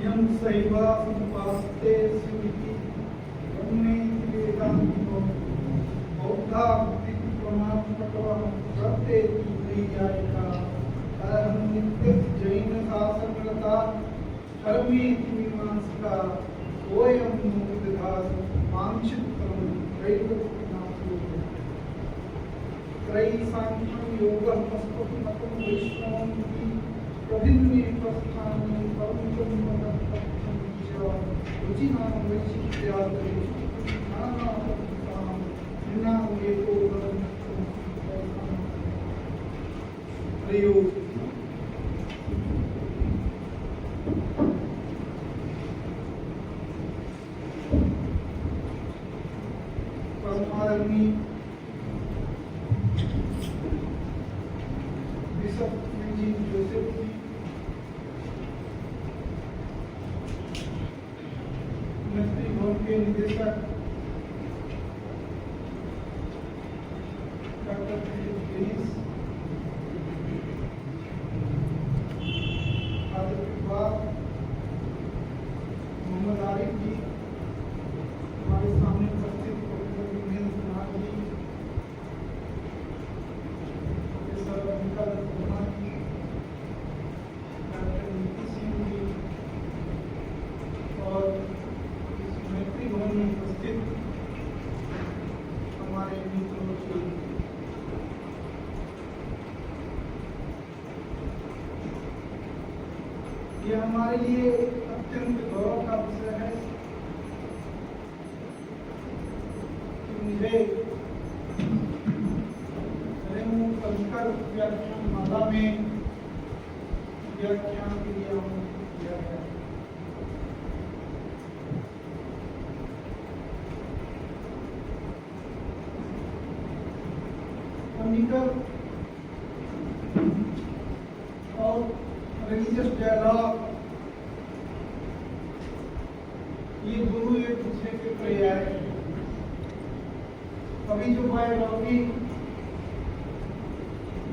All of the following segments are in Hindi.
यं सैवा संपास्ते स्विति ब्रह्मेति वेदान्तो बौद्धा भक्ति प्रमाणपटवः प्रत्येति वैयायिका अहं नित्यं जैन शासनरता कर्मेति मीमांसका ओयं विदधास वांछितम् त्रैलोक्यनाथो त्रयी सांख्यं योगं पस्पतिमतं वैष्णवं प्रभिन्ने प्रस्थाने पवित्रं मदत्तं च रुचिनां वैचित्र्यादि नानापतितां निनां एको प्रयोग परमारमी बिशप यूजीन जोसेफ जी मैत्री भवन के निदेशक डॉक्टर फिलिप मोहम्मद आरिफ जी हमारे सामने उपस्थित प्रोफेसर महेंद्र कुमार जी, प्रोफेसर अमिता दत्त जी, डॉक्टर नीति सिंह जी और इस मैत्री भवन में उपस्थित हमारे मित्रों की ये हमारे लिए अत्यंत गौरव का विषय है कि मुझे संस्कार व्याख्यान माला में व्याख्यान के लिए आमंत्रित किया गया। और रिलीजियस डायलॉग ये दोनों एक दूसरे के पर्याय हैं। अभी जो बायोग्राफी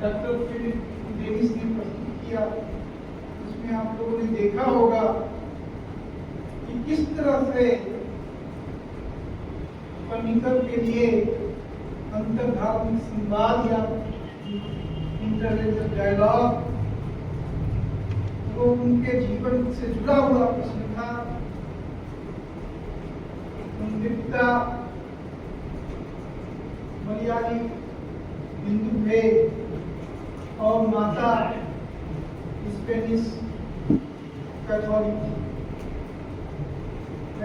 डॉक्टर फिलिप डेविस ने प्रस्तुत किया उसमें आप लोगों ने देखा होगा कि किस तरह से पर्निकर के लिए अंतर्धार्मिक संवाद या इंटररिलीजियस डायलॉग वो उनके जीवन से जुड़ा हुआ प्रश्न था। पिता मलयाली हिंदू थे और माता स्पेनिश कैथोलिक थी।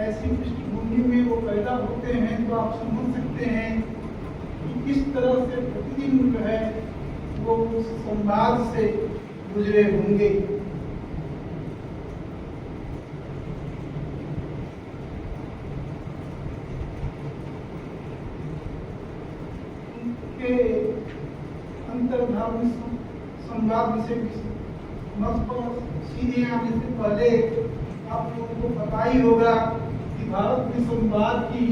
ऐसी पृष्ठभूमि में वो पैदा होते हैं तो आप समझ सकते हैं कि किस तरह से प्रतिदिन जो है वो उस संवाद से गुजरे होंगे। अंतर्धार्मिक संवाद विषय पर सीधे आने से पहले आप लोगों को पता ही होगा कि भारत में संवाद की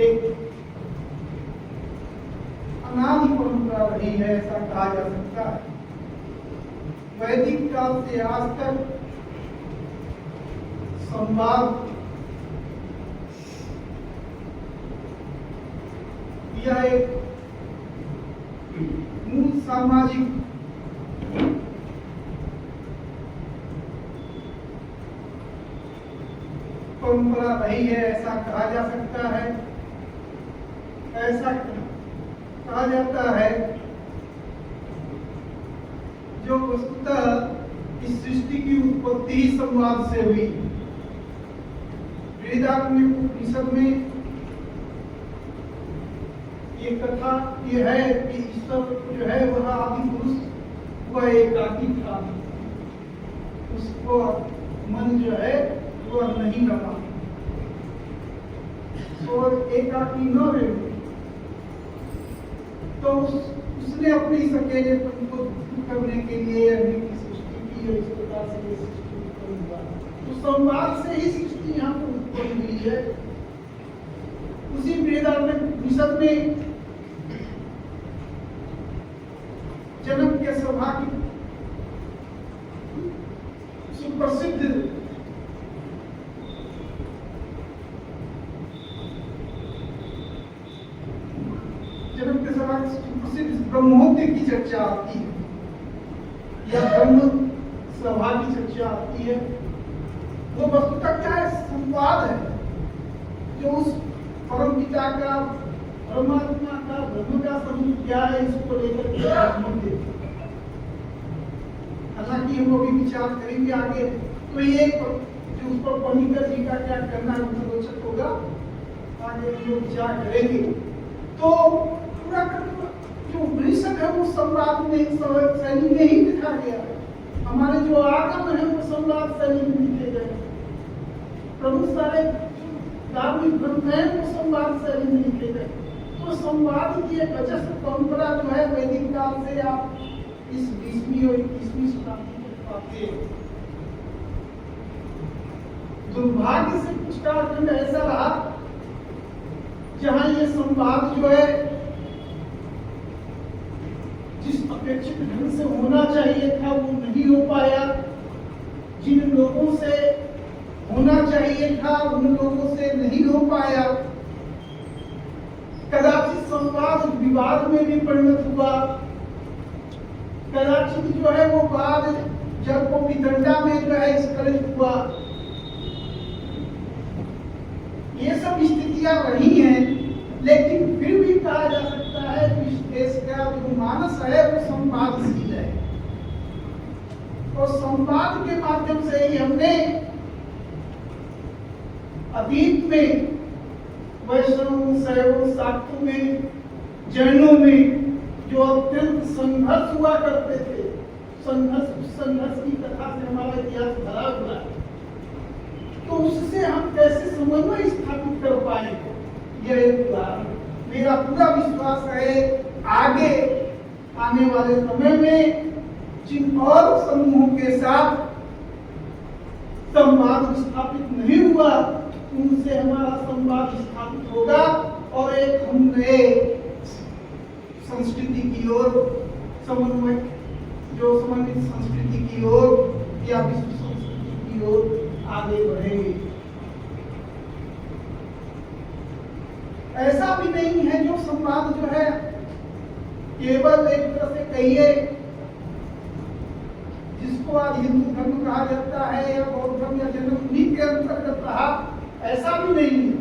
एक अनादि परंपरा रही है, ऐसा कहा जा सकता है। वैदिक काल से आज तक संवाद यह एक मूल सामाजिक परंपरा रही है, ऐसा कहा जा सकता है। ऐसा कहा जाता है जो वस्तुतः इस सृष्टि की उत्पत्ति ही संवाद से हुई। वेदांत उपनिषद में ये कथा ये है कि ईश्वर जो है वह आदि पुरुष वह एकाकी था, उसको मन जो है वह नहीं लगा, तो एकाकी न रहे तो उसने अपने इस अकेलेपन को दूर करने के लिए अग्नि की सृष्टि की और इस प्रकार से ये सृष्टि उत्पन्न हुआ। तो संवाद से ही सृष्टि यहाँ पर उत्पन्न हुई है। उसी वेदांत उपनिषद में जन्म के सभा की सुप्रसिद्ध सिर्फ ब्रह्मोत्य की चर्चा आती है या ब्रह्म सभा की चर्चा आती है, वो वस्तुतः क्या है? संवाद है जो उस परम पिता का, परमात्मा का, ब्रह्म का स्वरूप क्या है इसको लेकर के हालांकि हम अभी विचार करेंगे आगे। तो ये जो उस पर पणिकर जी का क्या करना रोचक होगा, आगे जो विचार करेंगे। तो पूरा जो उपनिषद है वो संवाद में शैली में ही लिखा गया है। हमारे जो आगम है वो संवाद शैली में लिखे गए। प्रभु सारे धार्मिक ग्रंथ हैं वो संवाद शैली में लिखे गए। तो संवाद की एक अजस्त्र परंपरा जो है वैदिक काल से आप इस 20वीं और 21वीं शताब्दी में पाते हैं। दुर्भाग्य से कुछ कालखंड ऐसा रहा जहां ये संवाद जो है जिस अपेक्षित ढंग से होना चाहिए था वो नहीं हो पाया। जिन लोगों से होना चाहिए था उन लोगों से नहीं हो पाया। कदाचित संवाद विवाद में भी परिणत हुआ। कदाचित जो है वो बात जब वो विदंडा में जो है स्खलित हुआ। ये सब स्थितियां रही हैं, लेकिन फिर भी कहा जा सकता है कि इस देश का जो मानस है वो संवादशील है। और संवाद के माध्यम से ही हमने अतीत में वैष्णव, शैव, शाक्तों में, जैनों में जो अत्यंत संघर्ष हुआ करते थे, संघर्ष की कथा से हमारा इतिहास भरा हुआ है। तो उससे हम कैसे समन्वय स्थापित कर पाएंगे, यह एक उदाहरण। मेरा पूरा विश्वास है आगे आने वाले समय में जिन और समूहों के साथ संवाद स्थापित नहीं हुआ उनसे हमारा संवाद स्थापित होगा और एक हम नए संस्कृति की ओर, समन्वय जो समन्वित संस्कृति की ओर या विश्व संस्कृति की ओर आगे बढ़ेंगे। ऐसा भी नहीं है जो संवाद जो है केवल एक तरह से कहिए जिसको आज हिंदू धर्म कहा जाता है या बौद्ध धर्म या जैन धर्म के अंतर्गत रहा, ऐसा भी नहीं है।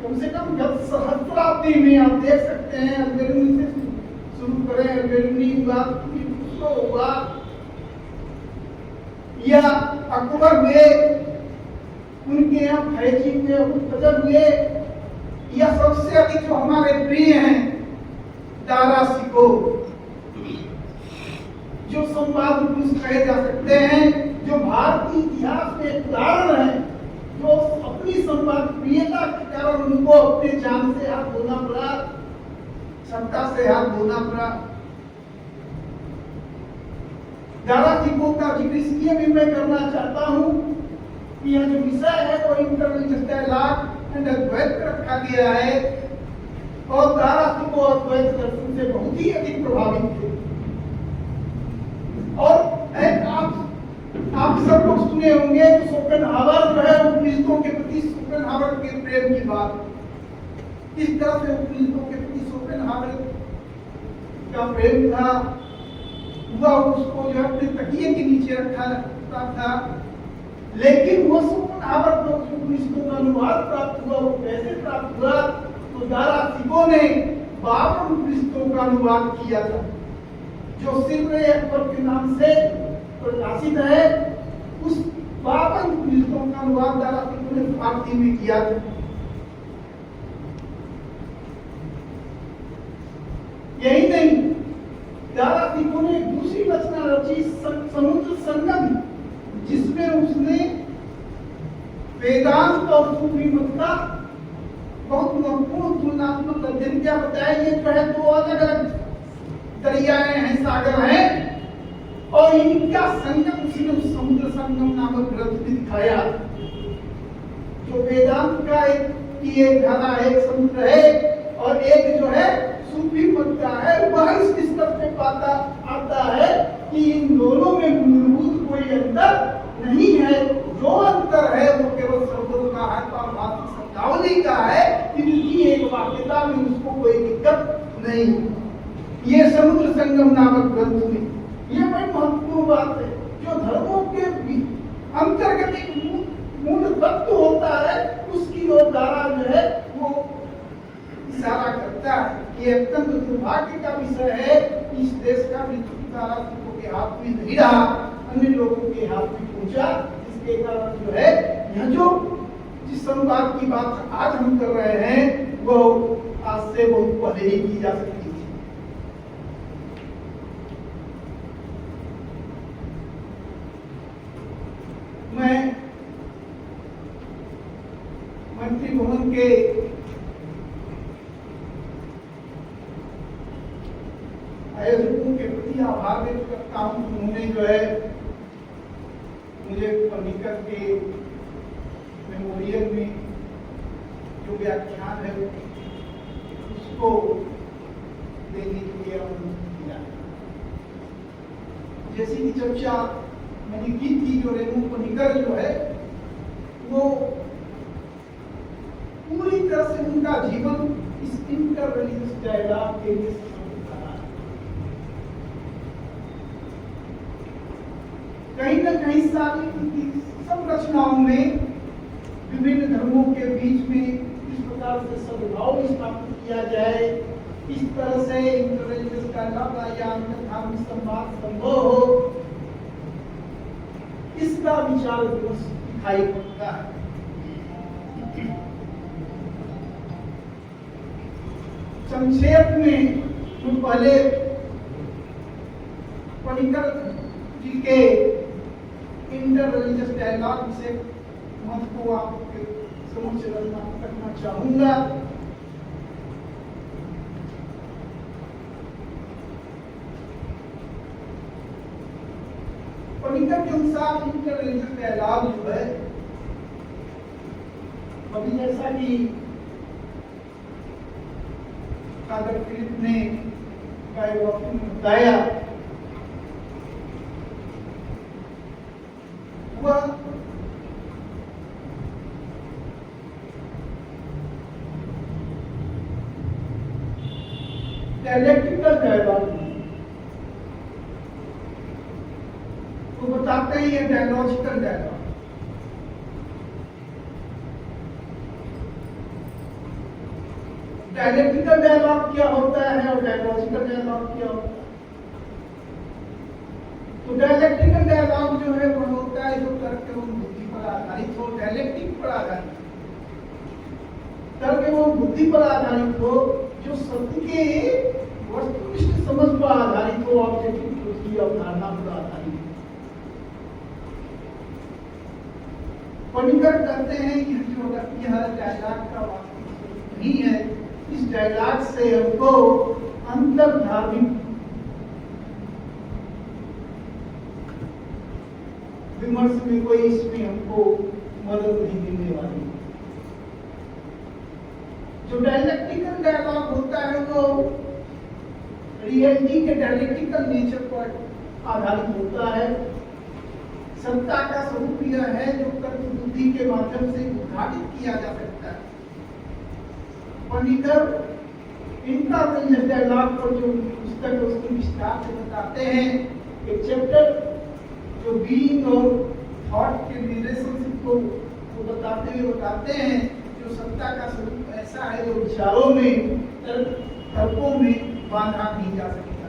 कम से कम सहस्त्राब्दी में आप देख सकते हैं अल्बेरुनी से शुरू करें, अल्बेरुनी हुआ या अकबर हुए, उनके यहाँ फैजी हुए, फजल हुए, या सबसे अधिक जो हमारे प्रिय हैं दारा सिको, जो संवाद पुरुष कहे जा सकते हैं, जो भारतीय इतिहास में एक उदाहरण है, जो अपनी संवाद प्रियता के कारण उनको अपने जान से हाथ धोना पड़ा, क्षमता से हाथ धोना पड़ा। दारा सिको का जिक्र इसलिए भी मैं करना चाहता हूँ कि यह जो विषय है वो इंटररिलीजियस डायलॉग एंड अद्वैत रखा गया है और दारा सिको अद्वैत दर्शन से बहुत ही अधिक प्रभावित थे। और आप सब लोग सुने होंगे शोपेनहावर जो है उपनिषदों के प्रति शोपेनहावर के प्रेम की बात, किस तरह से उपनिषदों के प्रति शोपेनहावर का प्रेम था, हुआ उसको जो अपने तकिए के नीचे रखा था। लेकिन वो शोपेनहावर को उपनिषदों का अनुवाद प्राप्त हुआ, वो कैसे प्राप्त हुआ? तो दारा सिको ने 52 उपनिषदों का अनुवाद किया था जो सिर्फ अकबर के नाम से प्रकाशित है। उस 52 उपनिषदों का अनुवाद दारा सिको ने फारसी में किया था। यही नहीं, दारा सिको ने दूसरी रचना रची समुद्र संगम, जिसमें उसने वेदांत और सूफी मत का बहुत महत्वपूर्ण तुलनात्मक अध्ययन किया। बताया ये जो है दो अलग अलग दरियाएं हैं, सागर हैं, और इनका संगम उसने उस समुद्र संगम नामक ग्रंथ में दिखाया। जो वेदांत का एक धारा है, एक समुद्र है, और एक जो है सूफी मत का है। वह इस निष्कर्ष पे आता है कि इन दोनों में मूलभूत कोई अंतर नहीं है। जो अंतर है वो केवल शब्दों का है और भाषा शब्दावली का है, इनकी एक वाक्यता में उसको कोई दिक्कत नहीं। संगम नामक ग्रंथ में। यह बड़ी महत्वपूर्ण बात है। जो धर्मों के अंतर्गत एक मूल तत्व होता है, उसकी ओर धारा जो है वो इशारा करता है। ये अत्यंत दुर्भाग्य का विषय है। इस देश का नेतृत्व राष्ट्रों के हाथ में नहीं रहा, अन्य लोगों के हाथ में पहुंचा। इसके कारण जो है यह जो जिस संवाद की बात आज हम कर रहे हैं वो आज से बहुत पहले ही की जा सकती थी। मैं मंत्री भवन के आयोजकों के प्रति आभार व्यक्त करता हूं। उन्होंने जो है मुझे पर्रिकर के मेमोरियल में जो व्याख्यान है उसको देने के लिए अनुरोध किया। जैसी की चर्चा मैंने की थी, जो रेणु पर्रिकर जो है वो पूरी तरह से उनका जीवन इस इंटर रिलीजियस डायलॉग के लिए समर्पित रहा। कहीं न कहीं सारी उनकी सब रचनाओं में विभिन्न धर्मों के बीच में इस प्रकार से सद्भाव स्थापित किया जाए, इस तरह से इंटर रिलीजियस डायलॉग या अंतर्धार्मिक संवाद संभव हो, इसका विचार विमर्श दिखाई पड़ता है। संक्षेप में जो पहले पर्रिकर जी के इंटर रिलीजियस डायलॉग से महत्व को आपके समक्ष रखना चाहूंगा। पर्रिकर के अनुसार इंटर रिलीजियस डायलॉग जो है, अभी जैसा कि सागर फिलिप ने बायोग्राफी में बताया, वह डायलेक्टिकल डायलॉग वो बताते हैं, ये डायलॉजिकल डायलॉग। डायलेक्टिकल डायलॉग क्या होता है और डायलॉजिकल डायलॉग क्या होता है? तो डायलेक्टिकल डायलॉग जो है वो होता है जो तर्क एवं बुद्धि पर आधारित हो, डायलेक्टिक पर आधारित, तर्क एवं बुद्धि पर आधारित हो, जो सत्य के वस्तुनिष्ठ समझ पर आधारित हो, ऑब्जेक्टिव ट्रुथ की अवधारणा पर आधारित हो। पर्रिकर कहते हैं कि जो यह डायलॉग का वास्तविक नहीं है, इस डायलॉग से हमको अंतर्धार्मिक विमर्श में कोई इसमें हमको मदद नहीं मिलने वाली। जो डायलेक्टिकल डायलॉग होता है वो रियलिटी के डायलेक्टिकल नेचर पर आधारित होता है। सत्ता का स्वरूप यह है जो तर्क बुद्धि के माध्यम से उद्घाटित किया जा सकता है। पर्रिकर इंटर रिलीजियस डायलॉग पर जो पुस्तक है उसको विस्तार से बताते हैं। एक चैप्टर जो बीइंग और थॉट के रिलेशनशिप को बताते हैं जो सत्ता का स्वरूप ऐसा है जो विचारों में, तर्कों में बांधा नहीं जा सकता।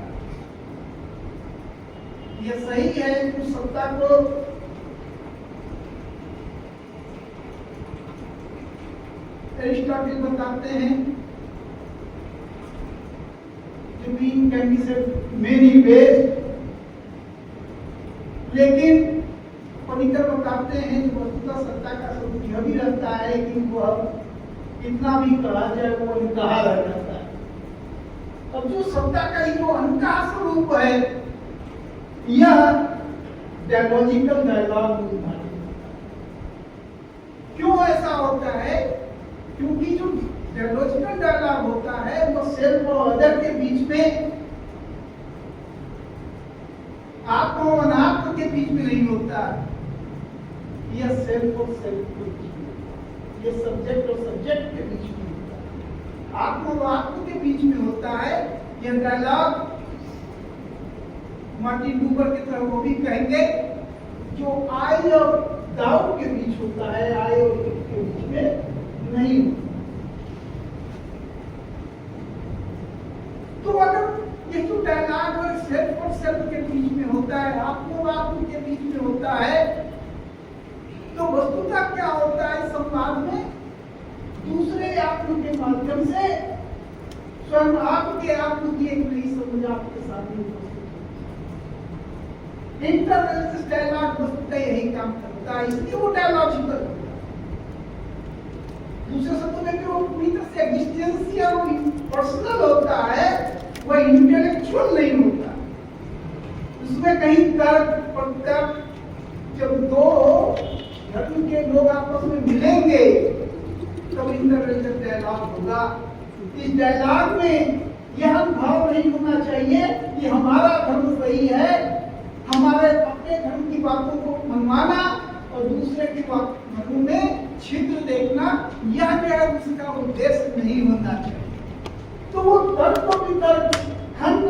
यह सही है कि सत्ता को एरिस्टोटल बताते हैं जो being can be said many ways, लेकिन पर्रिकर बताते हैं कि वस्तुतः सत्ता का स्वरूप यह भी रहता है कि वह कितना भी कहा जाए वो अनकहा रह जाता है। अब जो सत्ता का जो अनकहा स्वरूप है यह डायलॉजिकल डायलॉग में क्यों ऐसा होता है? क्योंकि जो डायलॉजिकल डायलॉग होता है वो सेल्फ और अदर के बीच में, आत्म और अनात्म के बीच में नहीं होता। यह सेल्फ और सेल्फ के बीच में, ये सब्जेक्ट और सब्जेक्ट के बीच में होता है, आत्म और आत्म के बीच में होता है। यह डायलॉग मार्टिन लूथर की तरह वो भी कहेंगे जो आई और दाऊ के बीच होता है, आई और दुख के बीच में नहीं होता। तो अगर ये जो डायलॉग है सेल्फ और सेल्फ के बीच में होता है, आत्म और आत्म के बीच में होता है, तो वस्तुतः क्या होता है संवाद में? दूसरे आत्म के माध्यम से स्वयं आपके आत्म की एक नई समझ आपके सामने इंटरनेट डायलॉग वस्तुतः यही काम करता है, इसलिए वो डायलॉजिकल होता है। दूसरे शब्दों में वो पूरी तरह से एग्जिस्टेंशियल और पर्सनल होता है, वह इंटेलेक्चुअल नहीं होता। उसमें कहीं तर्क प्रत्यक्ष, जब दो धर्म के लोग आपस में मिलेंगे तब इंटरनेट डायलॉग होगा। इस डायलॉग में यह भाव नहीं होना चाहिए कि हमारा धर्म सही है, हमारे अपने धर्म की बातों को मनवाना और दूसरे की बातों में छिद्र देखना, यह जो है उसका उद्देश्य नहीं होना चाहिए। तो वो तर्क को भी तर्क खंड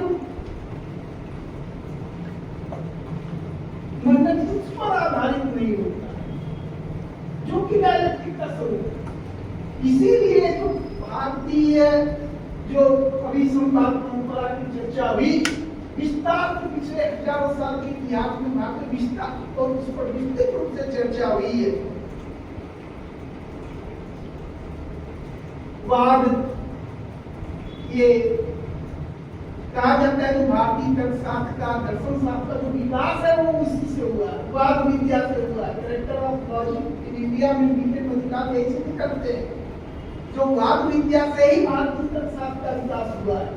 मंडलिक्स पर आधारित नहीं होता है, जो कि डायलेक्टिक का स्वरूप है। इसीलिए जो भारतीय जो अभी संवाद परंपरा की चर्चा हुई, विस्तार से पिछले हजारों साल के इतिहास में भारत विस्तार और उस पर विस्तृत रूप से चर्चा हुई है। वाद, ये कहा जाता है जो भारतीय तर्कशास्त्र का, दर्शन शास्त्र का जो विकास है वो उसी से हुआ है, वाद विद्या से हुआ है। Character of logic in India में बीते अधिकार ऐसे भी करते हैं, जो वाद विद्या से ही भारतीय तर्कशास्त्र का विकास हुआ है।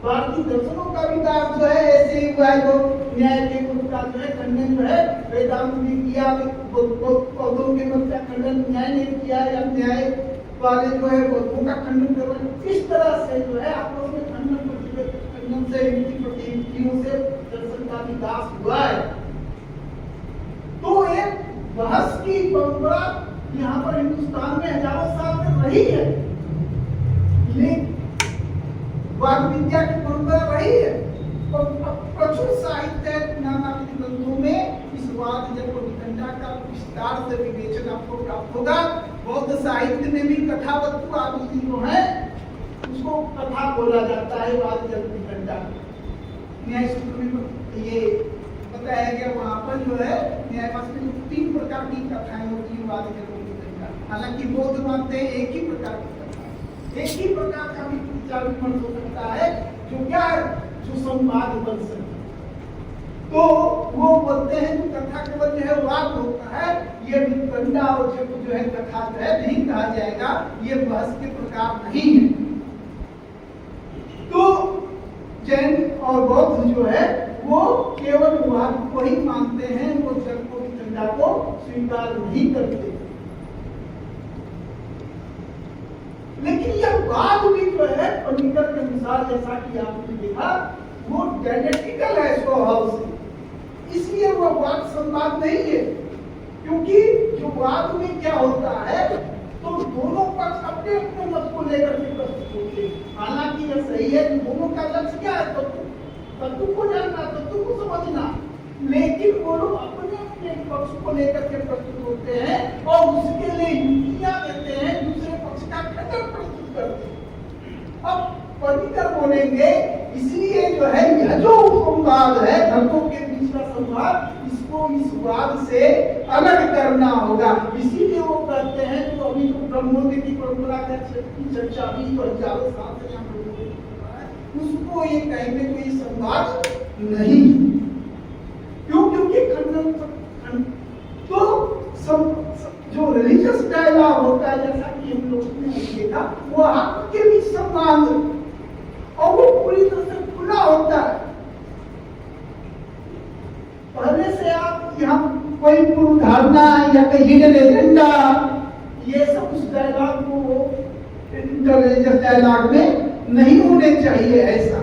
भारतीय दर्शनों का विकास जो है ऐसे ही हुआ है, जो न्याय के मत का जो है खंडन जो है वेदांत ने किया, पौधों के मत का खंडन न्याय ने किया, या न्याय वाले जो है बौद्धों का खंडन कर, इस तरह से जो है आपस में खंडन से युक्तियों से दर्शन का विकास हुआ है। तो एक बहस की परंपरा यहाँ पर हिंदुस्तान में हजारों साल से रही है, लेकिन वाद विद्या की परंपरा रही है और प्रचुर साहित्य नानाविध ग्रंथों में इस वाद जब विखंडा का विस्तार से विवेचन आपको प्राप्त होगा। बौद्ध साहित्य में भी कथावस्तु आदि जो है उसको कथा बोला जाता है, वाद जब विखंडा। न्याय सूत्र में ये बताया गया, वहां पर जो है न्यायशास्त्र में 3 प्रकार की कथाएं होती है वाद जब विखंडा। हालांकि बौद्ध मानते हैं एक ही प्रकार की कथा, एक ही प्रकार का भी विचार विमर्श हो सकता है, जो क्या है, जो संवाद बन सकता है। तो वो बोलते हैं कि कथा केवल जो है वाद होता है, ये विखंडा और जब जो है कथा जो है नहीं कहा जाएगा, ये बहस के प्रकार नहीं है। तो जैन और बौद्ध जो है वो केवल वाद को ही मानते हैं, वो जब को विखंडा को स्वीकार नहीं करते। लेकिन यह वाद भी जो है पंडितर के अनुसार, जैसा कि आपने देखा, वो डायलेक्टिकल है स्वभाव से, इसलिए वो वाद संवाद नहीं है। क्योंकि जो वाद में क्या होता है, तो दोनों पक्ष अपने अपने मत को लेकर के प्रस्तुत होते हैं। हालांकि यह सही है कि दोनों का लक्ष्य क्या है, तत्व को जानना, तत्व को समझना, लेकिन वो लोग अपने अपने पक्ष को लेकर के प्रस्तुत होते हैं और उसके लिए युक्तियां देते हैं, दूसरे पक्ष का खंडन प्रस्तुत करते हैं। अब पंडितर बोलेंगे, इसलिए जो है यह जो संवाद है, धर्मों के बीच का संवाद, इसको इस वाद से अलग करना होगा। इसीलिए वो कहते हैं, जो अभी तो ब्रह्मोदय की परंपरा की चर्चा भी तो हजारों साल से यहाँ उसको ये कहेंगे कोई संवाद नहीं। क्यों? क्योंकि खंडन तो जो रिलीजियस डायलॉग होता है, जैसा कि हम लोग ने देखा, वो आपके बीच संवाद और वो पूरी तरह से खुला होता है। पहले से आप यहाँ कोई पूर्व धारणा या कोई हिडन एजेंडा, ये सब उस डायलॉग को इंटररिलीजियस डायलॉग में नहीं होने चाहिए। ऐसा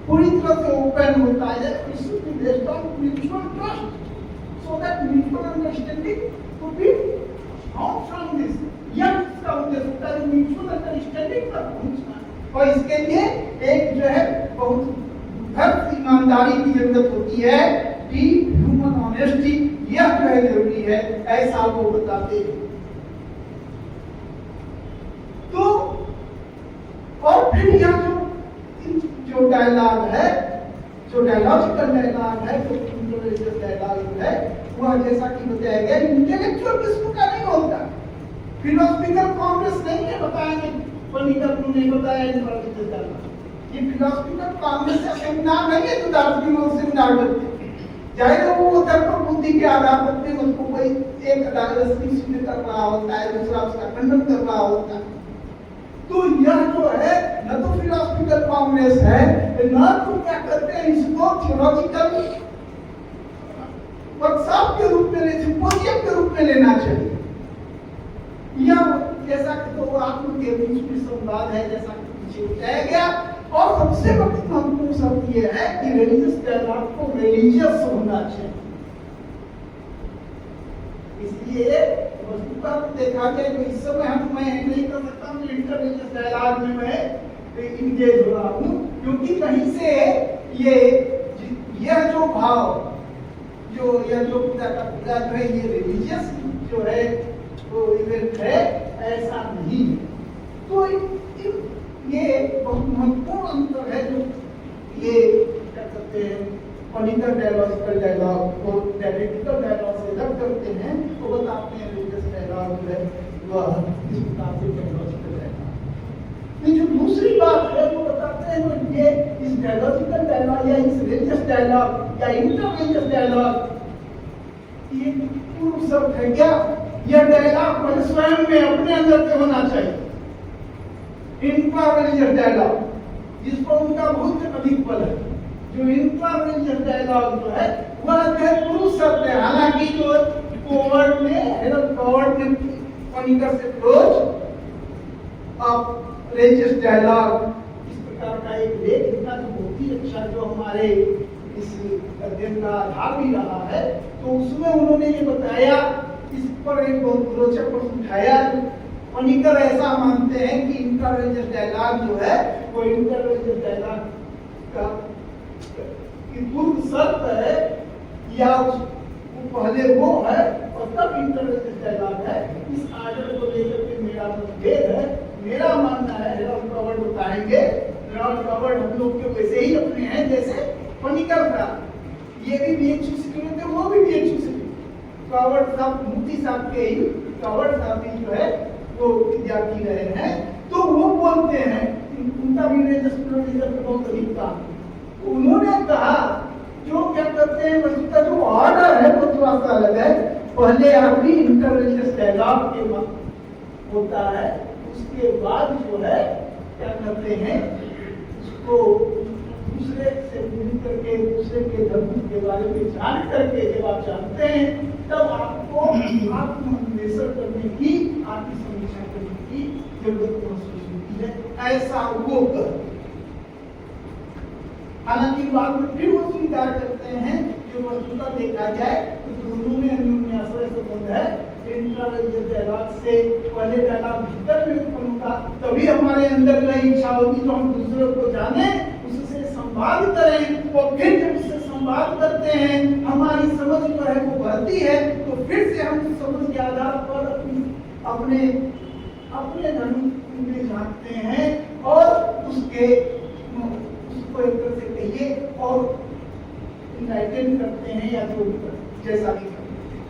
पूरी तरह से ओपन होता है, based on mutual trust, so that mutual understanding to be out from this. यह इसका उद्देश्य होता है, म्यूचुअल अंडरस्टैंडिंग तक पहुंचना, और इसके लिए एक जो है बहुत हर सीमा ईमानदारी की जरूरत होती है, डीप ह्यूमन ऑनेस्टी, यह जो है जरूरी है, ऐसा वो बताते हैं। तो और फिर यह जो डायलॉग है, जो डायलॉजिकल डायलॉग है, जो इंटेलेक्चुअल डायलॉग है, वह जैसा कि बताया गया इंटेलेक्चुअल किस्म का नहीं होता, फिलोसफिकल कांग्रेस नहीं है, बताएंगे पॉलिटिकल नहीं बताया इंटेलेक्चुअल डायलॉग। ये फिलोसफिकल कांग्रेस का सेमिनार नहीं है, तो दार्शनिक लोग सेमिनार करते हैं, चाहे वो दर्पण बुद्धि के आधार पर उसको कोई एक दार्शनिक सिद्ध कर रहा होता है, दूसरा उसका खंडन कर रहा होता है। तो यह जो है न तो फिलोसफिकल कांग्रेस है, न तो क्या करते हैं इसको थियोलॉजिकल वर्कशॉप के रूप में, सिंपोजियम के रूप में लेना चाहिए। यह जैसा कि तो आत्म के बीच में संवाद है, जैसा कि पीछे बताया गया। और सबसे महत्वपूर्ण शब्द यह है कि रिलीजियस डायलॉग को रिलीजियस होना चाहिए। इसलिए वस्तुतः देखा जाए तो इस समय मैं नहीं कर सकता हूँ इंटररिलीजियस डायलॉग में मैं इंगेज हो रहा हूँ, क्योंकि कहीं से यह जो भाव, यह जो पूजा का पूजा जो है, ये रिलीजियस जो है वो इवेंट है, ऐसा नहीं है। तो ये बहुत महत्वपूर्ण अंतर है जो ये क्या कहते हैं पॉलिटिकल डायलॉजिकल डायलॉग और डायलेक्टिकल डायलॉग से अलग करते हैं। वो बताते हैं रिलीजियस डायलॉग जो है वह इस प्रकार से डायलॉजिकल डायलॉग। जो दूसरी बात है वो बताते हैं वो ये इस डायलॉजिकल डायलॉग या इस रिलीजियस डायलॉग या इंटर-रिलीजियस डायलॉग, ये पूर्व शब्द है क्या? यह डायलॉग पहले स्वयं में अपने अंदर से होना चाहिए। इंट्रा-रिलीजियस डायलॉग जिस पर उनका बहुत अधिक बल है, जो इंट्रा-रिलीजियस डायलॉग जो है वह जो है पुरुष शब्द है। हालांकि जो कोवर्ट में हेरल्ड कोवर्ट ने पॉइंटर से क्लोज ऑफ रिलीजियस डायलॉग इस प्रकार का एक लेख लिखा जो बहुत ही अच्छा, जो हमारे इस अध्ययन का आधार भी रहा है। तो उसमें उन्होंने ये बताया, इस पर एक बहुत रोचक प्रश्न उठाया। पॉइंटर ऐसा मानते हैं कि इंटर-रिलीजियस डायलॉग जो है वो इंटर-रिलीजियस डायलॉग का पूर्व शर्त है, या पहले वो है और तब इंटर-रिलीजियस डायलॉग है। इस आर्डर को लेकर के मेरा मतभेद है। मेरा मानना है, हेरल्ड कोवर्ट बताएंगे, हेरल्ड कोवर्ट हम लोग के वैसे ही अपने हैं जैसे पॉइंटर था। ये भी बीएचयू से जुड़े थे, वो भी बीएचयू से। कोवर्ट साहब, मुफ्ती साहब के ही कोवर्ट साहब भी जो है वो विद्यार्थी रहे हैं। तो वो बोलते हैं, उनका भी बहुत अधिक था। उन्होंने कहा जो क्या करते हैं वस्तुतः जो ऑर्डर है वो थोड़ा सा अलग है। पहले आदमी इंटर-रिलीजियस डायलॉग के होता है, उसके बाद जो है क्या करते हैं उसको दूसरे से मिल करके, दूसरे के धर्म के बारे में जान करके जब आप जानते हैं तब आपको आत्मन्वेषण करने की, आत्मसमीक्षा करने की जरूरत महसूस होती है। ऐसा वो कर, हालांकि बाद में फिर वो स्वीकार करते हैं जो वस्तुतः देखा जाए तो दोनों में अन्योन्य आश्रय संबंध है। इंटर-रिलीजियस डायलॉग से पहले डायलॉग भीतर में उत्पन्न होगा, तभी हमारे अंदर की इच्छा होगी तो हम दूसरे को जाने, उससे संवाद करें, और फिर जब उससे संवाद करते हैं हमारी समझ जो है वो बढ़ती है, तो फिर से हम समझ के आधार पर अपने धर्म में झांकते हैं और उसको एक तरह से कहिए और इनलाइटन करते हैं या जो जैसा भी करते हैं।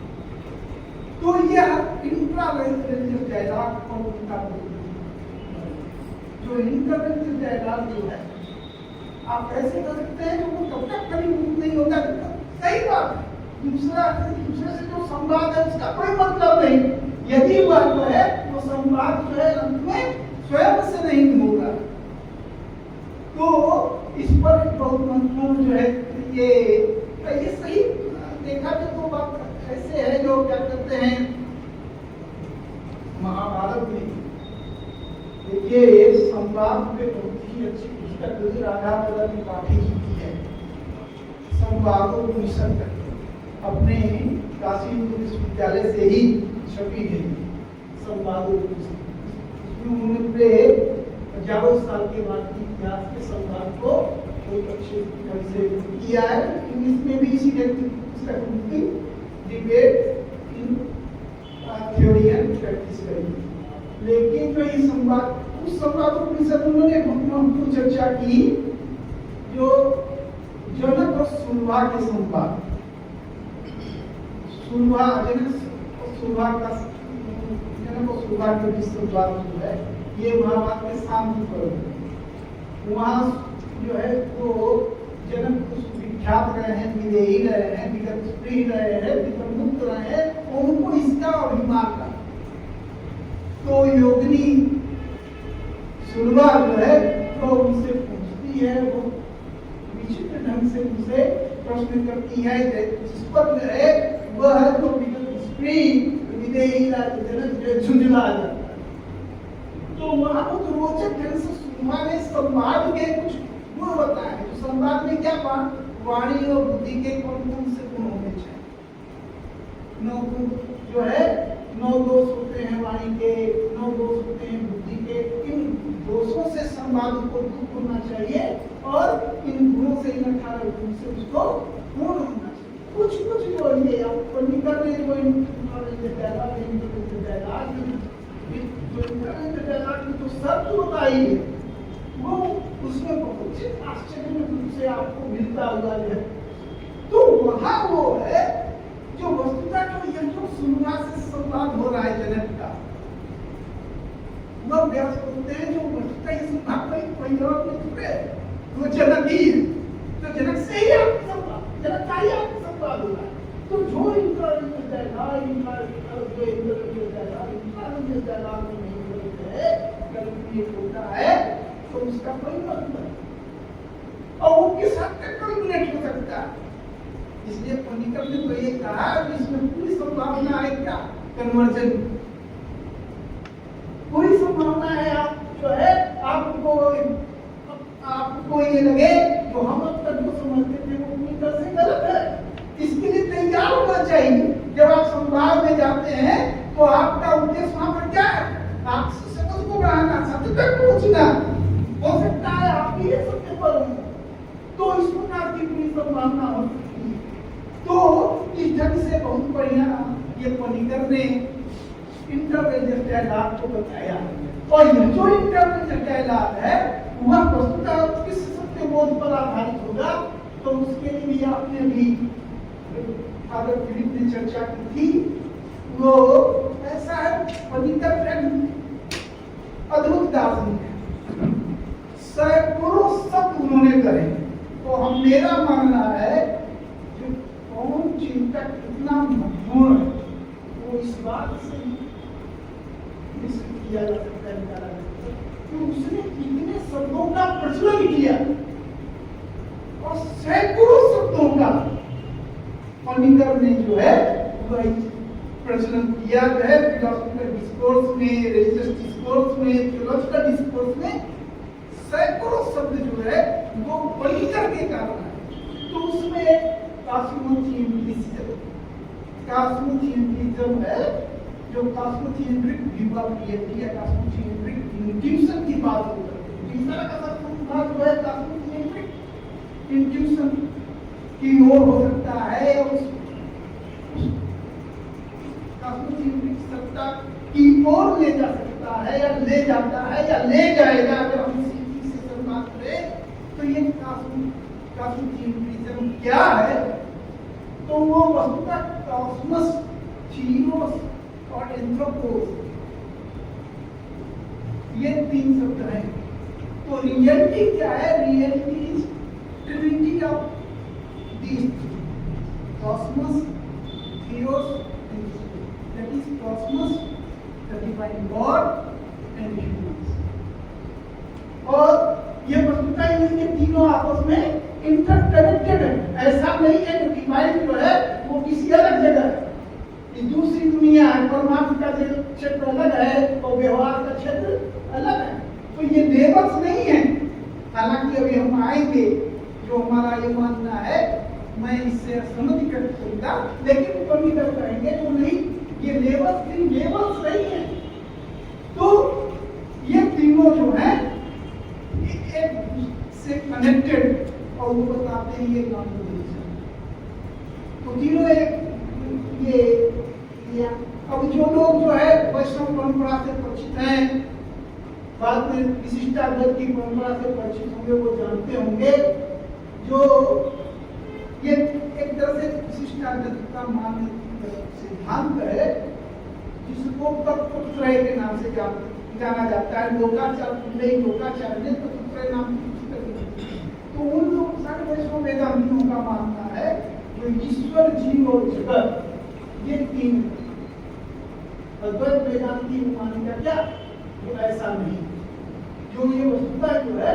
तो यह इंट्रा-रिलीजियस डायलॉग और उनका जो इंटर-रिलीजियस डायलॉग जो है आप कैसे कर सकते हैं, जो वो तब तक करीब नहीं होगा। सही बात है, दूसरे से जो संवाद है उसका कोई मतलब नहीं। यदि वह जो है वो संवाद जो है अंत में स्वयं से नहीं होगा। तो इस पर बहुत महत्वपूर्ण जो है ये सही देखा जाए तो बात ऐसे है जो क्या कहते हैं महाभारत में देखिए संवाद पे बहुत ही अच्छी पुस्तक राधा त्रिपाठी जी की है, संवादोपनिषद अपने काशी विश्वविद्यालय से ही छपी है संवादोपनिषद। उसमें उन्होंने हजारों साल के बाद के इतिहास के संवाद को बहुत अच्छे ढंग से किया है। इंग्लिश में भी इसी debate in theory and practice करेंगे। लेकिन जो ये संवाद, उस संवाद उपनिषद उन्होंने महत्वपूर्ण चर्चा की जो जनक और सुलभा के संवाद, सुलभा जनक और सुलभा के बीच संवाद जो है ये महाभारत के शांति पर्व। वहाँ जो है वो जनक कुछ विख्यात रहे हैं, विदेही रहे हैं, विगत प्रिय रहे हैं, विगत मुक्त रहे हैं, उनको इसका अभिमान था। तो योगिनी सुलभा जो है वो उनसे पूछती है, वो विचित्र ढंग से उनसे प्रश्न करती है, जिस पर जो है वह है तो विगत स्त्री विदेही जनक झुंझला जाता है। तो वहां बहुत रोचक ढंग से सुलभा ने संवाद के कुछ गुण बताए। तो संवाद में क्या बात, वाणी और बुद्धि के कौन-कौन से गुण होने चाहिए। 9 गुण जो है, 9 दोष होते हैं वाणी के, 9 दोष होते हैं बुद्धि के। इन दोषों से संवाद को दूर होना चाहिए और इन गुणों से, इन 18 गुण से उसको पूर्ण होना चाहिए। कुछ जो ये आपको निकल रहे जो शब्द होता ही है वो उसमें बहुत आश्चर्य रूप से आपको मिलता हुआ है। तो वहां वो है जो वस्तुतः जो सुलभा से संवाद हो रहा है जनक का, वह व्यास बोलते हैं जो वस्तुतः ये सुलभा कोई और नहीं छुपे, वो जनक ही है। तो जनक से ही आपको संवाद, जनक का ही आपको संवाद हो रहा है। तो जो इनका होता है तो उसका कोई मतलब और वो किस हद तक कल्कुलेट हो सकता है। इसलिए पनिकर ने तो ये कहा कि इसमें पूरी संभावना है, क्या कन्वर्जन, पूरी संभावना है। आप जो है आपको ये लगे जो हम अब तक जो समझते थे वो पूरी तरह से गलत है। इसके लिए तैयार होना चाहिए। जब आप संवाद में जाते हैं तो आपका उद्देश्य वहां पर क्या है, आप समझ को बढ़ाना, सत्य तक पहुंचना। हो सकता है आप ही सत्य पर हो, तो इस प्रकार की पूरी संभावना हो सकती है। तो इस ढंग से बहुत बढ़िया ये पनिकर ने इंटरवेंजर डायलॉग को बताया। और ये जो इंटरवेंजर डायलॉग है वह वस्तुतः किस सत्य बोध पर आधारित होगा, तो उसके लिए भी आपने भी फादर फिलिप ने चर्चा की थी। वो ऐसा है, पनिकर अद्भुत दार्शनिक है, सैकड़ों शब्द उन्होंने करे। तो हम मेरा मानना है जो कौन चिंतक इतना मधुर है वो इस बात से किया जा सकता है कि उसने कितने शब्दों का प्रचलन किया और सैकड़ों शब्दों का पनिकर ने जो है वह प्रचलन किया है। फिलोसॉफिकल डिस्कोर्स में, रिलीजियस डिस्कोर्स में, थियोलॉजिकल डिस्कोर्स में सैकड़ों शब्द जो है वो पनिकर के कारण है। तो उसमें कॉस्मोथियंट्रिज्म है, जो कॉस्मोथियंट्रिक व्यू ऑफ रियलिटी या कॉस्मोथियंट्रिक इंट्यूशन की बात होती है। तीसरा का सब जो है कॉस्मोथियंट्रिक इंट्यूशन की ओर हो सकता है, उस कॉस्मोथियंट्रिक सत्ता की ओर ले जा सकता है या ले जाता है या ले जाएगा। अगर हम इसी से संवाद करें तो ये कॉस्मोथियंट्रिज्म क्या है, तो वो वस्तुतः कॉस्मस, थीओस और एंथ्रोपोस, ये 3 शब्द हैं। तो रियलिटी क्या है, reality is Trinity of these three, cosmos, theos, and spirit. That is cosmos, the divine God, and humans. और ये वस्तुतः इनके तीनों आपस में इंटरकनेक्टेड है। ऐसा नहीं है कि डिवाइन जो है वो किसी अलग जगह है, ये दूसरी दुनिया है, परमात्मा का क्षेत्र अलग है और व्यवहार का क्षेत्र अलग है। तो ये देवत्व नहीं है। हालांकि अभी हम आएंगे, जो हमारा ये मानना है मैं इससे सहमति कर सकता, लेकिन पनिकर कहेंगे तो नहीं, ये लेवल्स नहीं है। तो ये तीनों जो है एक से कनेक्टेड और वो बताते हैं ये काम तो तीनों एक ये अब जो लोग जो है वैष्णव परंपरा से परिचित हैं, बाद में विशिष्टाद्वैत की परंपरा से परिचित होंगे, वो जानते होंगे जो ये एक तरह से विशिष्टाद्वैत का मान्य सिद्धांत है जिसको तत्वत्रय के नाम से जाना जाता है। लोकाचार्य ने तत्वत्रय नाम की, तो उन लोग सारे वैष्णव वेदांतियों का मानना है जो ईश्वर, जीव और जगत ये तीन। अद्वैत वेदांति मानेगा क्या तो ऐसा नहीं, जो ये वस्तुता जो है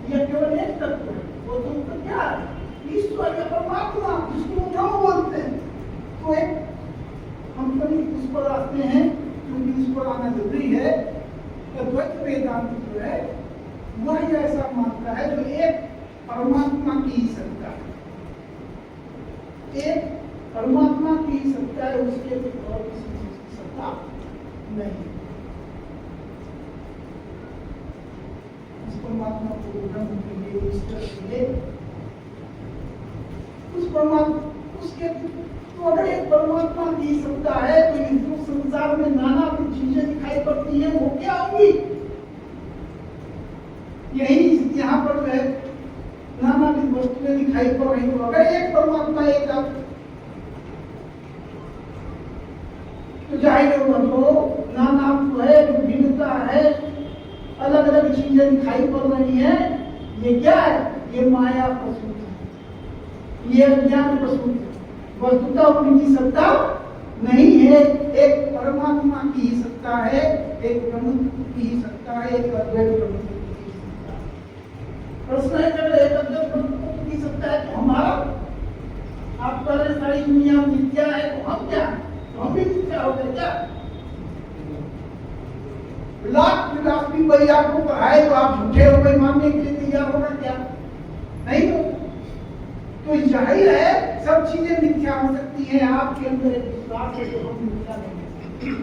यह केवल एक तत्व है। वो तत्व क्या है? ईश्वर या परमात्मा, जिसको ब्रह्म बोलते हैं। तो एक हम कभी उस पर आते हैं क्योंकि इस पर आना जरूरी है। अद्वैत वेदांत जो है वह ऐसा मानता है जो एक परमात्मा की ही सत्ता है, एक परमात्मा की ही सत्ता है, उसके और किसी चीज की सत्ता नहीं। उस परमात्मा को ब्रह्म के लिए, ईश्वर के लिए, उस परमात्मा उसके तो अगर एक परमात्मा की सत्ता है तो इस संसार में नाना चीजें दिखाई पड़ती हैं, वो क्या होगी? यही यहाँ पर जो है नाना वस्तुएं दिखाई पड़ रही। तो अगर एक परमात्मा एक तो जाहिर होगा तो नाना है, विभिन्नता है, अलग अलग चीजें दिखाई पड़ रही हैं। ये क्या है? ये माया प्रसूत है, ये ज्ञान प्रसूत है। वस्तुतः उनकी सत्ता नहीं है, एक परमात्मा की ही सत्ता है, एक ब्रह्म की ही सत्ता है, एक अद्वैत ब्रह्म की सत्ता है। प्रश्न है जब एक अद्वैत ब्रह्म की सत्ता है तो हमारा आप कह रहे सारी दुनिया मिथ्या है तो हम क्या? तो हम भी मिथ्या हो गए क्या? लाख फिलॉसफी कोई आपको पढ़ाए तो आप झूठे हो गए मानने के लिए तैयार होना क्या? नहीं हो तो जाहिर है सब चीजें मिथ्या हो सकती हैं। आपके अंदर एक विश्वास है तो हम मिथ्या नहीं,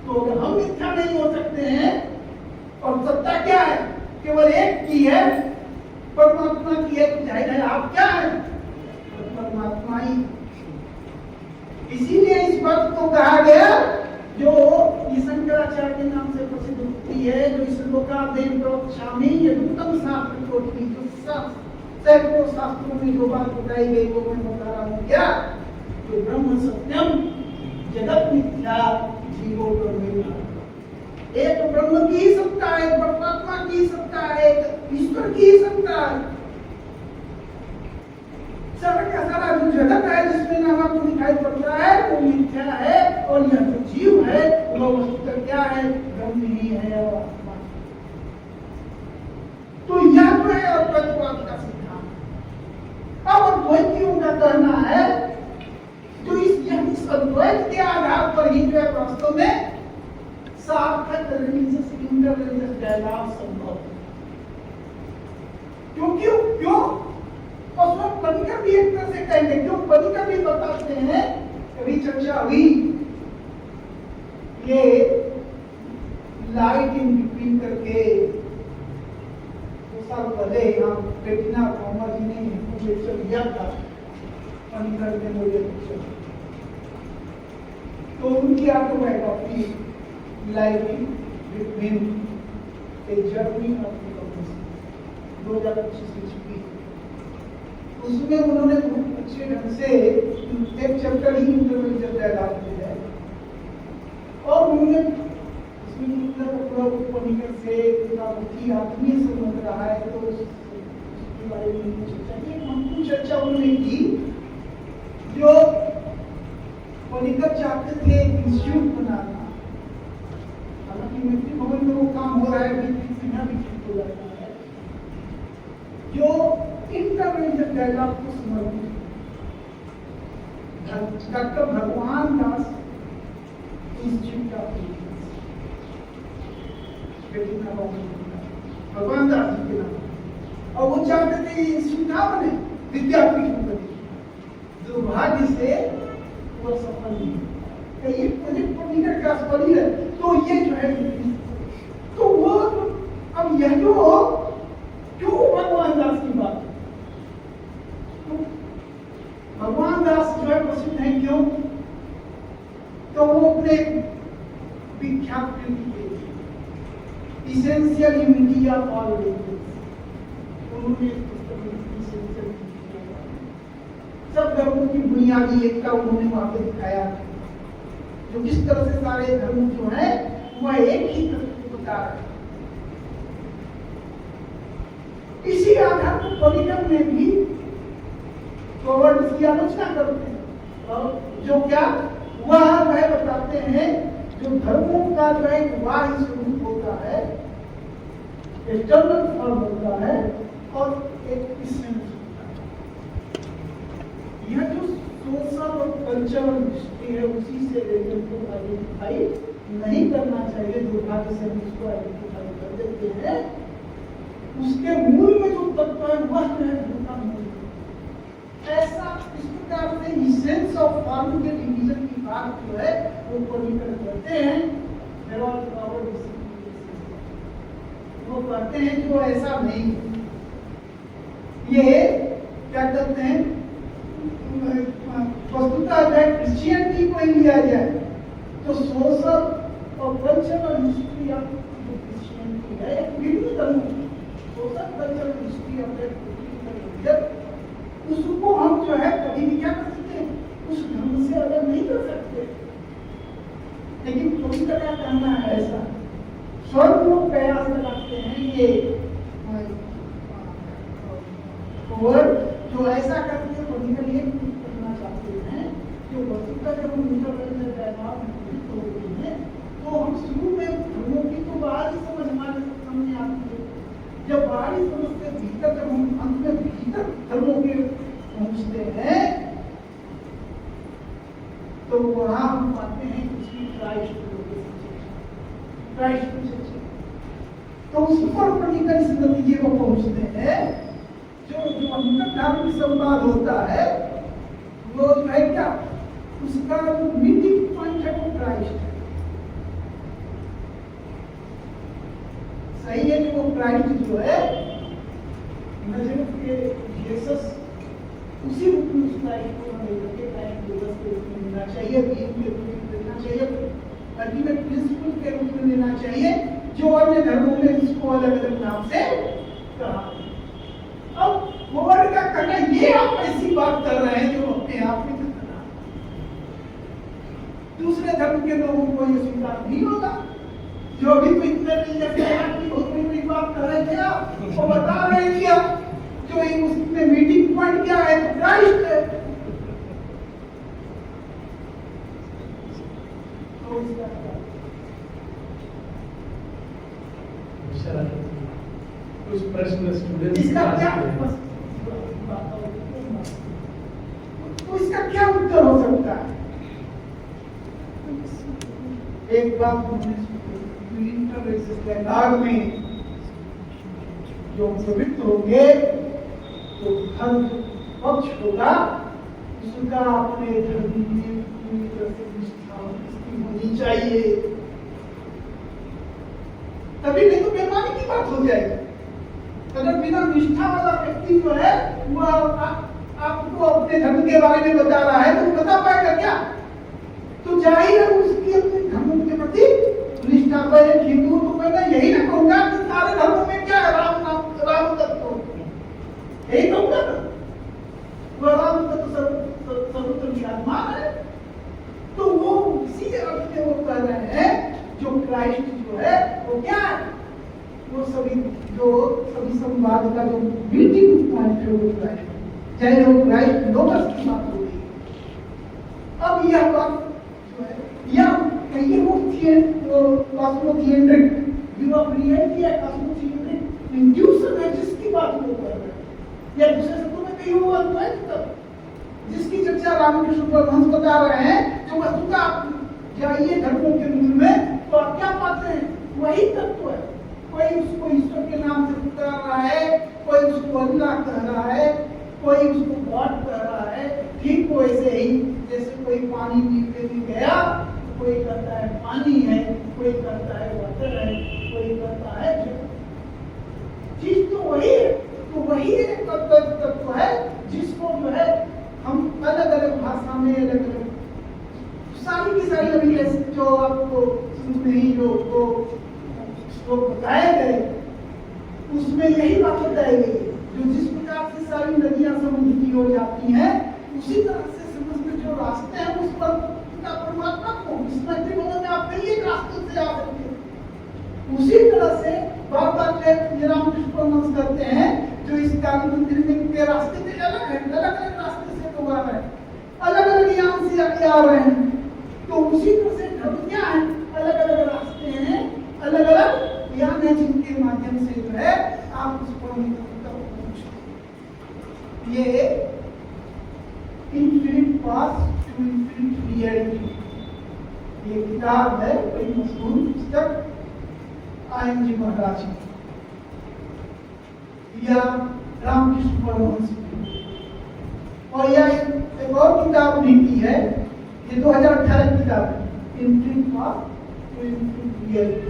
तो अगर हम मिथ्या नहीं हो सकते हैं और सत्ता क्या है? केवल एक की है, परमात्मा की है, तो जाहिर है आप क्या है? परमात्मा ही। इसीलिए इस बात को कहा गया जो शंकराचार्य के नाम से प्रसिद्ध होती है, जो इस लोकादेव प्रवक्ष्यामि यदुक्तम शास्त्र कोटि, जो सैकड़ों शास्त्रों में जो बात बताई गई वो मैं बता रहा हूँ क्या? जो ब्रह्म सत्यम जगत मिथ्या जीवो ब्रह्म। एक ब्रह्म की ही सत्ता है, परमात्मा की ही सत्ता है, एक ईश्वर की ही सत्ता है। सारा का सारा जो जगत है जिसमें नाम आपको दिखाई पड़ता है वो मिथ्या है, और यह जो जीव है वह वस्तुतः क्या है? ब्रह्म ही है और आत्मा। तो यह जो है अद्वैतवाद का अब अद्वैतियों का कहना है जो इस अद्वैत के आधार पर ही जो है वास्तव में सार्थक रिलीजियस इंटररिलीजियस डायलॉग संभव है। क्यों पनिकर भी एक तरह से कहेंगे, क्यों पनिकर भी बताते हैं, कभी चर्चा हुई ये लाइट इन बिटवीन करके पहले यहाँ बेटिना कौमा जी ने लेक्चर दिया था, पनिकर ने मुझे लेक्चर, तो उनकी autobiography life between a journey of 2025 में छपी। उसमें उन्होंने बहुत अच्छे ढंग से एक चैप्टर ही इंटरव्यू डायलॉग दिया है, और उन्होंने पनिकर से आदमी समझ रहा है तो उसके बारे में चर्चा उन्होंने की। जो पनिकर चाहते थे इंस्टीट्यूट बनाना, हालांकि मैत्री भवन में वो काम हो रहा है, भी ठीक हो जाता है, जो इंटरनेशनल डायलॉग को समर्पित डॉक्टर भगवान दास इंस्टीट्यूट ऑफ भगवान दास जी के नाम, और वो चाहते थे इंस्टीट्यूट ना बने, विद्यापीठ बने। दुर्भाग्य से वो सफल नहीं, ये प्रोजेक्ट पनिकर का सफल ही है। तो ये जो है तो वो अब यह जो क्यों भगवान दास की बात, तो वो अपने विख्यात कृति essential unity of all religions, उन्होंने सब धर्मों की बुनियादी एकता उन्होंने वहां पे दिखाया, जो किस तरह से सारे धर्म जो है वह एक ही तत्व को बता रहे। इसी आधार पर पॉलिटिकल में भी वर्ड्स की आलोचना करते हैं, और जो क्या वह बताते हैं जो धर्मों का जो एक बाह्य स्वरूप होता है, एक्सटर्नल फॉर्म होता है, और एक इसेंस होता है। यह जो सोशल और कल्चरल हिस्ट्री है उसी से रिलीजन को आइडेंटिफाई नहीं करना चाहिए, दुर्भाग्य से हम इसको आइडेंटिफाई कर देते हैं। उसके मूल में जो तत्व है वह जो है धर्म का मूल है। ऐसा इस प्रकार से इसेंस ऑफ फॉर्म के डिवीजन की बात जो है वो पॉलिटिकल करते हैं। वो कहते हैं कि वो ऐसा नहीं है। ये क्या कहते हैं, वस्तुतः अगर क्रिश्चियनिटी को ही लिया जाए तो सोशल और कल्चरल हिस्ट्री ऑफ जो क्रिश्चियनिटी है विभिन्न धर्मों की सोशल कल्चरल हिस्ट्री ऑफ उसको हम जो है कभी भी क्या कर सकते हैं, उस धर्म से अलग नहीं कर सकते। लेकिन कोई का क्या कहना है ऐसा, स्वर्ग लोग प्रयास लगाते हैं ये वर्ड जो ऐसा करके पॉलिटिकल ये करना चाहते हैं जो वस्तुतः जब हम इंटरनेशनल डायलॉग हो रही है तो हम शुरू में धर्मों की तो बाहर समझ हमारे सामने आती है। जब बाहरी समझ के भीतर जब हम अंत में भीतर धर्मों के पहुंचते हैं तो वहां हम पाते हैं कि क्राइस्ट तो उस पर पॉलिटिकल इस नतीजे को पहुंचते हैं जो अंतर्धार्मिक संवाद होता है वो जो है क्या, उसका जो मीटिंग पॉइंट है वो क्राइस्ट है। सही है कि वो क्राइस्ट जो है नजर के जीसस उसी रूप में उस क्राइस्ट को हमें लेकर क्राइस्ट जीसस के रूप में लेना चाहिए, बीइंग के रूप में लेना चाहिए, अल्टीमेट प्रिंसिपल के रूप में लेना चाहिए, जो अन्य धर्मों में इसको अलग अलग नाम से कहा। अब वर्ड का कहना ये आप ऐसी बात कर रहे हैं जो अपने आप में करना, दूसरे धर्म के लोगों को ये स्वीकार नहीं होगा। जो भी कोई इतने बहुत बड़ी बात कर रहे थे आप वो बता रहे हैं क्या, जो उसमें मीटिंग पॉइंट क्या है, क्राइस्ट है। कुछ प्रश्न स्टूडेंट इसका क्या तो इसका क्या उत्तर हो सकता है? एक बात इंटर में जो प्रवृत्त होंगे तो धर्म पक्ष होगा उसका अपने धर्म में पूरी तरह से निष्ठा होनी चाहिए, तभी नहीं तो बेईमानी की बात हो जाएगी। अगर बिना निष्ठा वाला व्यक्ति जो है वह आपको अपने धर्म के बारे में बता रहा है तो बता पाएगा क्या? तो जाहिर है उसकी अपने धर्म के प्रति निष्ठा पर। एक हिंदू तो मैं यही ना कहूंगा कि सारे धर्मों में क्या है, राम तत्व यही कहूंगा ना, वह राम तत्व सर्वत्र विराजमान है। तो वो इसी अर्थ में वो कह रहे हैं जो क्राइस्ट जो है वो क्या है, वो सभी संवाद का जो मीटिंग पॉइंट है वो क्राइस्ट, चाहे वो क्राइस्ट लोगस की बात हो रही। अब यह बात जो है या कहीं वो कॉस्मोथिएट्रिक व्यू ऑफ रियलिटी है, कॉस्मोथिएट्रिक इंट्यूशन है जिसकी बात वो कर रहे हैं, या दूसरे शब्दों में कहीं वो अद्वैत जिसकी चर्चा रामकृष्ण परमहंस बता रहे हैं, जो वस्तुतः जाइए धर्मों के मूल में तो आप क्या पाते हैं, वही तत्व है। कोई उसको ईश्वर के नाम से पुकार रहा है, कोई उसको अल्लाह कह रहा है, कोई उसको गॉड कह रहा है। ठीक वैसे ही जैसे कोई पानी पीते भी गया तो कोई कहता है पानी है, कोई कहता है वाटर है, कोई कहता है चीज तो वही है। तो वही एक तत्व है जिसको जो है हम अलग अलग भाषा में अलग अलग सारी की सारी अभी में जो श्लोक बताए गए उसमें यही बात बताई गई है। जो जिस प्रकार से सारी नदियां समुद्र की ओर जाती हैं, उसी तरह से समझ में जो रास्ते हैं उस पर परमात्मा को इस मैत्रीबोधन में आप कई एक रास्तों से आ सकते हैं। उसी तरह से बार बार रामकृष्ण परमहंस करते हैं जो इस काली मंदिर में के रास्ते थे अलग है, अलग अलग रास्ते से लोग आ रहे हैं, अलग अलग यहाँ से आगे आ रहे हैं। तो उसी तरह से धर्म क्या है, अलग अलग रास्ते हैं, अलग अलग ज्ञान है जिनके माध्यम से जो है आप उस परम तक पहुंचते। ये infinite path to infinite reality ये किताब है, बड़ी मशहूर पुस्तक आयन जी महाराज या रामकृष्ण परमहंस की। और यह एक और किताब लिखी है, ये 2018 की किताब है, infinite path to infinite reality,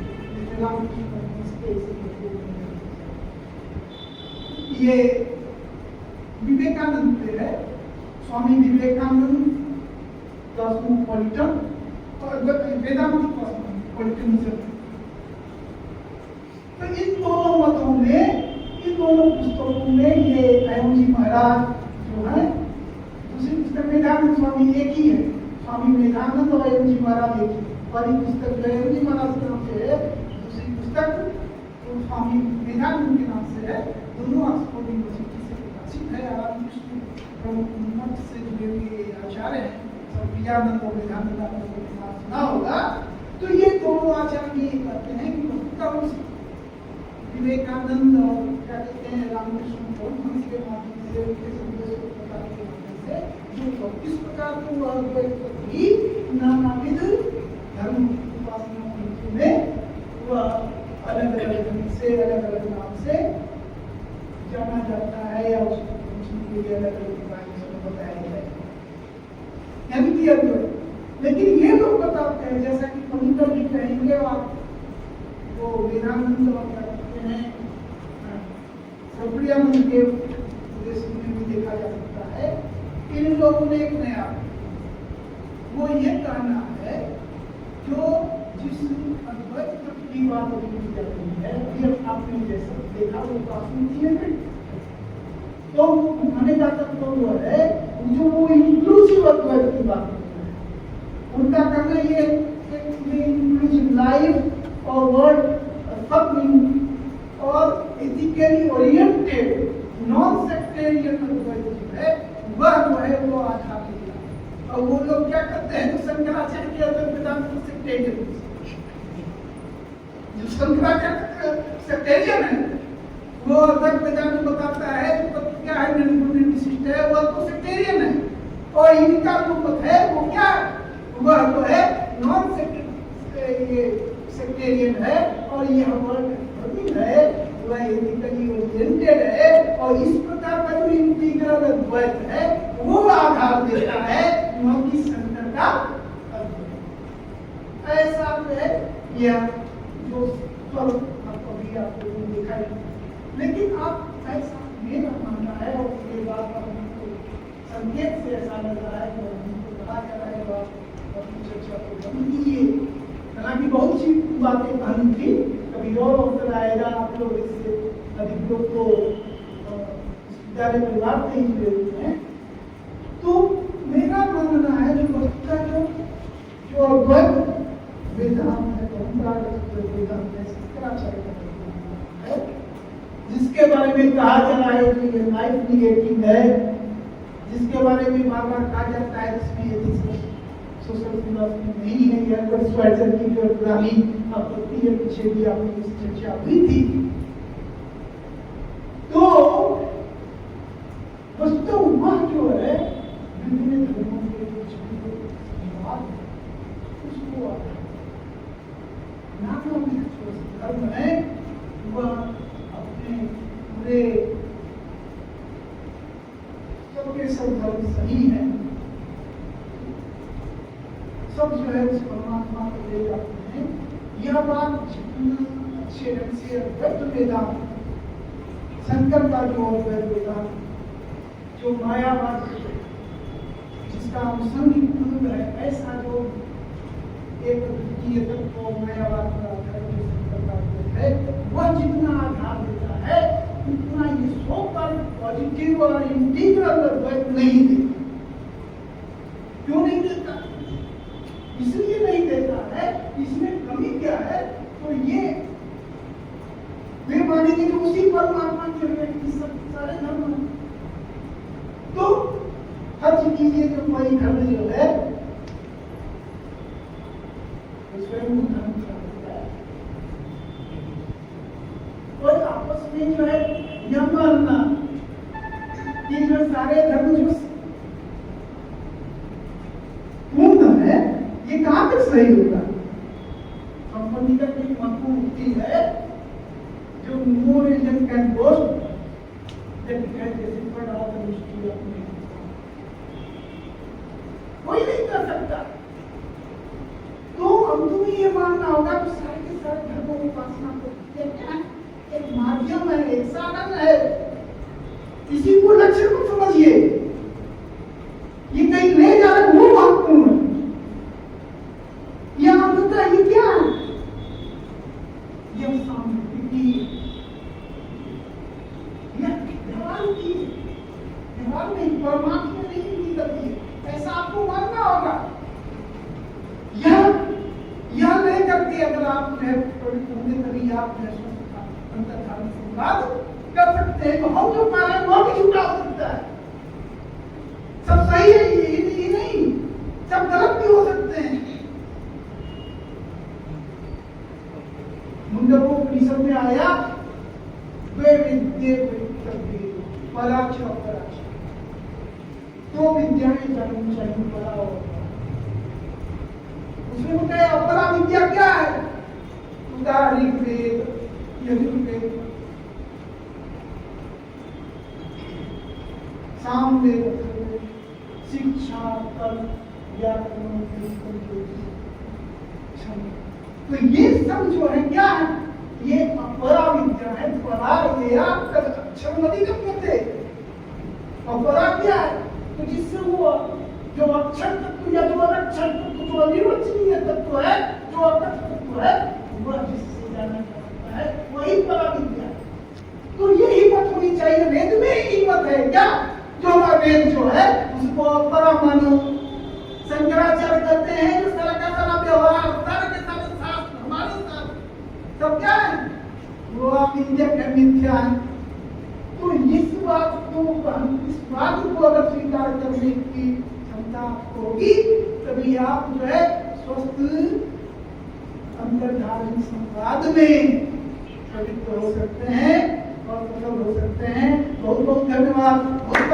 Ramakrishna Paramhansa के। ये विवेकानंद पे है, स्वामी विवेकानंद कॉस्मोपॉलिटन और वेदांत कॉस्मोपॉलिटनिज्म। तो इन दोनों मतों में, इन दोनों पुस्तकों में ये अयम जी महाराज जो है, दूसरी पुस्तक विवेकानंद स्वामी एक ही है, स्वामी विवेकानंद और अयम जी महाराज एक ही। पहली पुस्तक जो अयम जी महाराज के नाम से है, दूसरी पुस्तक तो स्वामी विवेकानंद के नाम से है। दोनों ऑक्सफोर्ड यूनिवर्सिटी से प्रकाशित है। रामकृष्ण मठ से जुड़े हुए आचार्य हैं, सब विजयानंद और विवेकानंद आपको सुना होगा। तो ये दोनों आचार्य ये कहते हैं कि बहुत विवेकानंद और क्या कहते हैं रामकृष्ण परमहंस के माध्यम से, उनके संदेश के प्रकार के माध्यम से जो इस प्रकार को वह भी नानाविध धर्म उपासना में वह अलग अलग ढंग से, अलग अलग नाम से जाना जाता है या उसको पहुंचने के लिए अलग अलग उपाय बताया जाए, यानी कि अलग। लेकिन ये लोग बताते हैं, जैसा कि पनिकर जी कहेंगे, और वो वेदांत और क्या कहते हैं सर्वप्रियानंद के उपदेश में भी देखा जा सकता है। इन लोगों ने एक नया वो ये कहना है जो जिस अद्वैत की बात की जाती है, फिर आपने जैसा देखा वो काफी तो माने का तत्व वो है जो वो इंक्लूसिव अद्वैत की बात करते हैं। उनका कहना ये इंक्लूसिव लाइफ और वर्ड और एथिकली ओरिएंटेड नॉन सेक्टेरियन अद्वैत जो है वह जो है वो आधार दिया। और वो लोग क्या करते हैं, तो शंकराचार्य के अद्वैत वेदांत को सेक्टेरियन, जो शंकराचार्य सेक्टेरियन है वो अद्वैत वेदांत बताता है जो क्या है, निर्गुण विशिष्ट है, वह तो सेक्टेरियन है। और इनका जो मत है वो क्या है, वह तो है नॉन सेक्टेरियन है। और यह वर्ड है वह एथिकली ओरिएंटेड है। और इस प्रकार का जो इंटीग्रल अद्वैत है वो आधार देता है न कि शंकर का अद्वैत। ऐसा है यह जो अभी आपको देखा है। लेकिन आप ऐसा मेरा मानना है, और ये बात संकेत से ऐसा लग रहा है कि कहा जा रहा है चर्चा को बंद कीजिए। हालांकि बहुत सी बातें कहनी थी, कभी और अवसर आएगा। आप लोग इससे अधिक लोग को विद्यालय परिवार से ही जुड़े हुए हैं। तो मेरा मानना है जो वस्तुता जो अद्वैत वेदांत है, परंपरागत वेदांत है, शंकराचार्य का है, जिसके बारे में कहा जा रहा है कि ये लाइफ निगेटिव है, जिसके बारे में बार बार कहा जाता है जिसमें एथिक्स सोशल फिलॉसफी नहीं है, या स्वाइजर की जो पुरानी आपत्ति है, पीछे भी आपकी इस चर्चा हुई थी। तो वस्तु वह जो है विभिन्न धर्मों के बीच उसको नानाविध जो धर्म है वह अपने पूरे सबके सब धर्म सही है, सब जो है उस परमात्मा को ले जाते हैं। यह बात अच्छे ढंग से अद्वैत वेदांत, शंकर का जो अद्वैत वेदांत जो मायावाद जिसका अनुसंग है, ऐसा जो एक द्वितीय तत्व मायावाद को इंटीग्रल अद्वैत नहीं देता। क्यों नहीं देता? इसलिए नहीं देता है, इसमें कमी क्या है? तो ये वे मानेंगे कि उसी परमात्मा के व्यक्ति सब सारे धर्म हैं। तो हज कीजिए जो कोई धर्म जो है स्वयं धर्म होता है, और आपस में जो है यह मानना कि जो सारे धर्म जो पूर्ण है, ये कहां तक सही होगा? संपत्ति का एक महत्वपूर्ण उक्ति है जो no religion can boast that it has discipline all the mystery of man. कोई नहीं कर सकता। तो हम तुम्हें ये मानना होगा कि सारे के सारे धर्मों की उपासना को एक माध्यम है, एक साधन है, इसी को लक्ष्य को समझिए। ये कहीं ले जा रहा है वो महत्वपूर्ण है। यह अंततः ये क्या है? यह सामर्थ्य व्यवहार में परमात्मा नहीं की गति है, ऐसा आपको मानना होगा। यह नहीं करके अगर आप कभी आप अंतर्धान संवाद कर सकते हैं, तो हम जो पा रहे हैं वो भी झूठा हो सकता है। सब सही है ये नहीं, सब गलत भी हो सकते हैं। मुंडकोपनिषद में आया द्वे विद्ये पराक्ष और पराक्ष, दो विद्याएं जाननी चाहिए, परा और उसमें बताया अपरा विद्या क्या है? ऋग्वेद, यजुर्वेद, सामवेद, शिक्षा, तर्क, व्याकरण, तो ये सब जो है क्या है? ये अपरा विद्या है। परा ये अक्षर नदी थे, अपरा क्या है? तो जिससे वो जो अक्षर तत्व या जो अक्षर तत्व, जो अनिर्वचनीय तत्व है, जो अतत्व तत्व है, वह जिससे जाना जा सकता है, वही परा विद्या है। तो ये हिम्मत होनी चाहिए। वेद में ही हिम्मत है क्या? जो हमारा वेद जो है उसको अपरा मानो। शंकराचार्य कहते हैं जो सारा का सारा व्यवहार, सारे के सारे शास्त्र, हमारे शास्त्र सब क्या है? वो आप विद्या के मिथ्या है। तो इस बात को अगर स्वीकार करने की क्षमता होगी, तभी आप जो है स्वस्थ अंतर्धारी संवाद में पवित्र हो सकते हैं और सफल हो सकते हैं। बहुत बहुत धन्यवाद। बहुत